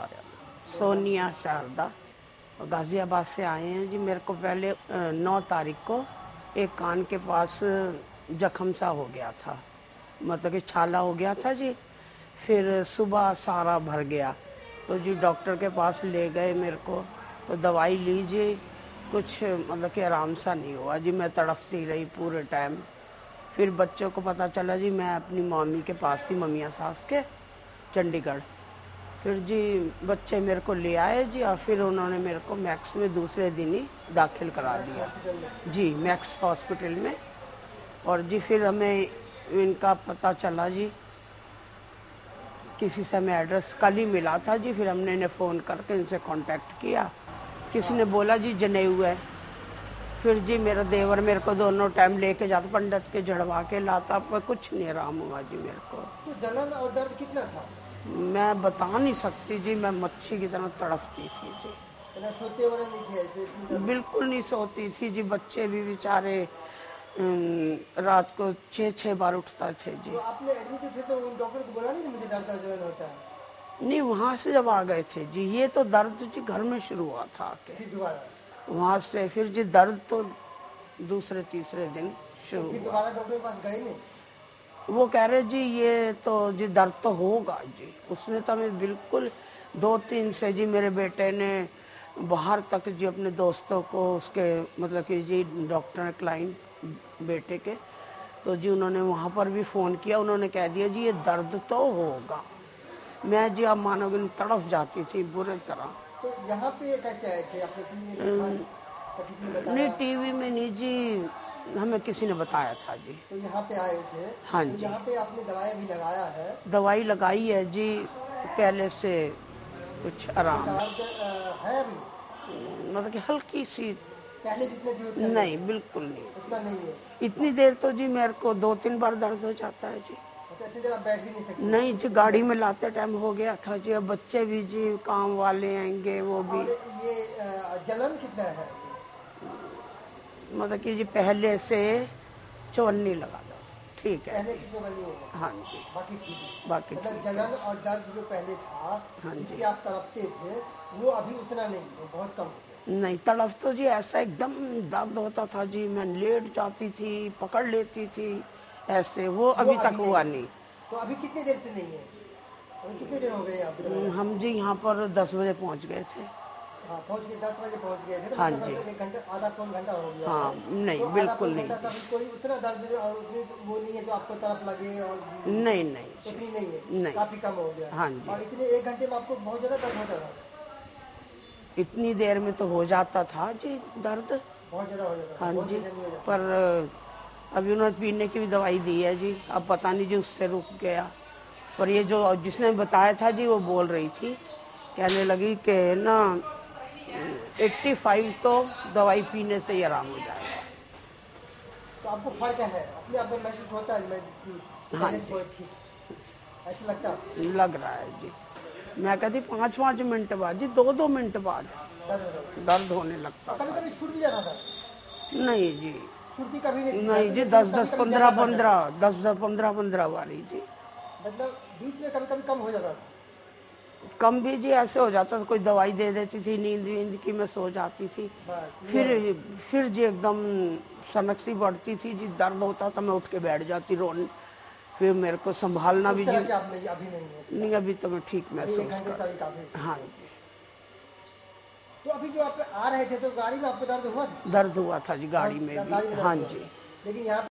कराया। सोनिया शारदा, गाजियाबाद से आए हैं जी। मेरे को पहले 9 तारीख को एक कान के पास जख्म सा हो गया था, मतलब कि छाला हो गया था जी। फिर सुबह सारा भर गया, तो जी डॉक्टर के पास ले गए मेरे को, तो दवाई लीजिए, कुछ मतलब कि आराम सा नहीं हुआ जी। मैं तड़पती रही पूरे टाइम। फिर बच्चों को पता चला जी, मैं अपनी मम्मी के पास ही, ममिया सास के, चंडीगढ़। फिर जी बच्चे मेरे को ले आए जी, और फिर उन्होंने मेरे को मैक्स में दूसरे दिन ही दाखिल करा दिया जी, मैक्स हॉस्पिटल में। और जी फिर हमें इनका पता चला जी, किसी से हमें एड्रेस कल ही मिला था जी। फिर हमने इन्हें फ़ोन करके इनसे कांटेक्ट किया। किसी ने बोला जी जनेऊ है। फिर जी मेरा देवर मेरे को दोनों टाइम लेके जाता, पंडित के जड़वा के लाता, पर कुछ नहीं आराम हुआ जी मेरे को। तो जलन और दर्द कितना था? मैं बता नहीं सकती जी, मैं मच्छी की तरह तड़पती थी जी। सोते वगैरह नहीं थे ऐसे? बिल्कुल नहीं सोती थी जी। बच्चे भी बेचारे रात को 6-6 बार उठता थे जी। तो आपने एडमिट थे तो डॉक्टर को बोला नहीं कि मुझे दर्द और जलन होता है? नहीं, वहाँ से जब आ गए थे जी, ये तो दर्द जी घर में शुरू हुआ था आके। फिर दोबारा? वहाँ से फिर जी दर्द तो दूसरे तीसरे दिन शुरू फिर हुआ। दोबारा डॉक्टर के पास गए नहीं? वो कह रहे जी ये तो जी दर्द तो होगा जी। उसने तो हमें बिल्कुल 2-3 से जी, मेरे बेटे ने बाहर तक जी अपने दोस्तों को, उसके मतलब कि जी डॉक्टर ने, क्लाइंट बेटे के, तो जी उन्होंने वहाँ पर भी फ़ोन किया। उन्होंने कह दिया जी ये दर्द तो होगा। मैं जी आप मानोगे नहीं, तड़प जाती थी बुरे तरह। तो यहाँ पे कैसे आए थे? आपने टीवी में देखा या किसी ने बताया? नहीं, टीवी में नहीं जी, हमें किसी ने बताया था जी। तो यहाँ पे आए थे? हाँ तो जी, यहाँ पे आपने दवाई भी लगाया है? दवाई लगाई है जी, पहले से कुछ आराम, दर्द है अभी? मतलब कि हल्की सी। पहले जितने थी उतना नहीं, बिल्कुल नहीं। उतना नहीं है? इतनी देर तो जी मेरे को 2-3 बार दर्द हो जाता है जी। अच्छा, इतनी देर आप बैठ भी नहीं सकते? नहीं जी, गाड़ी में लाते टाइम हो गया था जी। अब बच्चे भी जी, काम वाले आएंगे, वो भी। और ये जलन कितना है? मतलब कि जी पहले से चवन्नी लगा दो, ठीक है पहले जी। की जो बनी है? हाँ जी, बाकी ठीक है? बाकी मतलब ठीक जलन और दर्द जो पहले था, हाँ जी। जिससे आप तड़पते थे, वो अभी उतना नहीं है, बहुत कम हो गया? नहीं, तड़प तो जी ऐसा एकदम दर्द होता था जी, मैं लेट जाती थी, पकड़ लेती थी ऐसे। वो अभी तक हुआ नहीं। तो अभी कितनी देर से नहीं है? अभी कितने देर हो गए आप? हम जी यहाँ पर 10 बजे पहुँच गए थे। हाँ, पहुँच गए, 10 बजे पहुँच गए थे? तो हाँ मतलब जी। लगभग 1 घंटा, आधा पौन घंटा हो गया हाँ, है। नहीं तो आधा बिल्कुल पौन नहीं घंटा से जी। अभी कोई उतना दर्द और उतनी वो नहीं है जो आपको तड़प लगे? और नहीं नहीं उतनी जी, नहीं है? नहीं। काफी कम हो गया? हाँ जी, और इतने 1 घंटे में आपको बहुत ज्यादा दर्द होता था? इतनी देर में तो हो जाता था जी दर्द। बहुत ज्यादा हो जाता था? हाँ बहुत जी, बेचैनी हो जाती? पर अभी उन्होंने पीने की भी दवाई दी है जी। अब पता नहीं जी उससे रुक गया। पर ये जो जिसने बताया था जी, वो बोल रही थी, कहने लगी कि ना 85 तो दवाई पीने से ही आराम हो जाएगा। तो आपको फर्क है? अपने आप में महसूस होता है मैं हाँ पहले से जी, बहुत ठीक, ऐसा लगता है? लग रहा है जी। मैं कहती 5-5 मिनट बाद जी, 2-2 मिनट बाद दर्द होता? दर्द होने लगता कभी था। कभी छूट भी जाता था? नहीं जी, छुट्टी कभी नहीं थी? नहीं जी, लेकिन 10-10, कभी-कभी ज्यादा बढ़ जाता? 15-15, 10-10, 15-15 बारी जी। मतलब बीच में कभी कभी कम हो जाता था? कम भी जी ऐसे हो जाता था, कोई दवाई दे देती थी, नींद वींद की, मैं सो जाती थी। बस ये है। फिर जी एकदम सनक सी बढ़ती थी जी, दर्द होता था, मैं उठ के बैठ जाती रोने। फिर मेरे को संभालना भी उस जी। तरह की आप नहीं, अभी नहीं है? नहीं, अभी तो मैं ठीक अभी 1 महसूस घंटे से अभी काफी कर। ठीक हाँ है? जी, तो अभी जो आप आ रहे थे तो गाड़ी में आपको दर्द हुआ था? दर्द हुआ था जी गाड़ी में गाड़ी भी। में हाँ दर्द हुआ? जी, लेकिन यहाँ